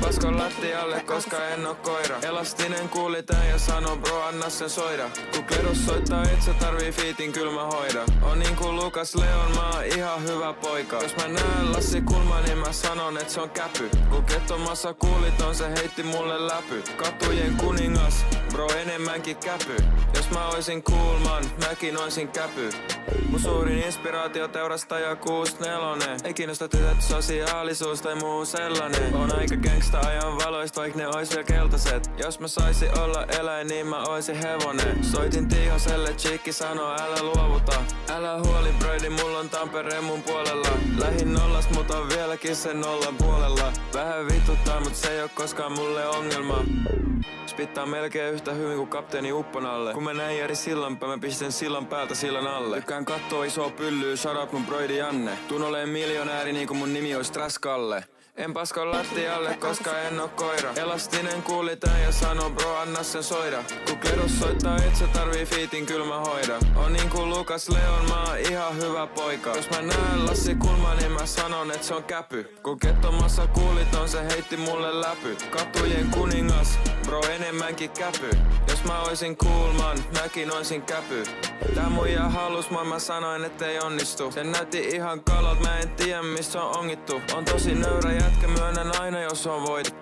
paskon lattialle, koska en oo koira. Elastinen kuuli tän ja sano bro anna sen soida. Kun klerus soittaa et sä tarvii fiitin kyl mä hoida. On niinku Lukas Leon, mä oon ihan hyvä poika. Jos mä näen Lassi Kulma, niin mä sanon et se on käpy. Kun kettomassa kuulit on, se heitti mulle läpy. Katujen kuningas, bro enemmänkin käpy. Jos mä oisin Kulman, mäkin oisin käpy. Mun suurin inspiraatio teurastaja 64. Ei kiinnosta tytöt sosiaalisuus tai muu sellainen. On aika gangsta ajan valoista, vaik ne ois vielä keltaiset. Jos mä saisin olla eläin, niin mä oisin hevonen. Soitin Tiihoselle, chiikki sanoo älä luovuta. Älä huoli broidi, mulla on Tampere mun puolella. Lähin nollas, mut on vieläkin sen nollan puolella. Vähän vituttaa, mut se ei oo koskaan mulle ongelma. Spittaa melkein yhtä hyvin kuin kapteeni Upponalle. Kun mä näin Jari Sillanpää, mä pistän sillan päältä sillan alle. Tykkään kattoo isoa pyllyä, shout out mun broidi Janne. Tuun oleen miljonääri niinku mun nimi ois Traskalle. En paskon lattialle, koska en oo koira. Elastinen kuuli tän ja sano bro anna sen soida. Kun klerus soittaa et sä tarvii fiitin kyl mä hoida. On niinku Lukas Leon, mä oon ihan hyvä poika. Jos mä näen Lassi Kulma, niin mä sanon et se on käpy. Kun kettomassa kuulit on, se heitti mulle läpy. Katujen kuningas, bro enemmänkin käpy. Jos mä oisin Kulman, mäkin oisin käpy. Tää muija halus mua, mä sanoin ettei onnistu. Sen näytti ihan kalot, mä en tiedä mistä on ongittu. On tosi nöyrä jätkä, myönnän aina jos on voitettu.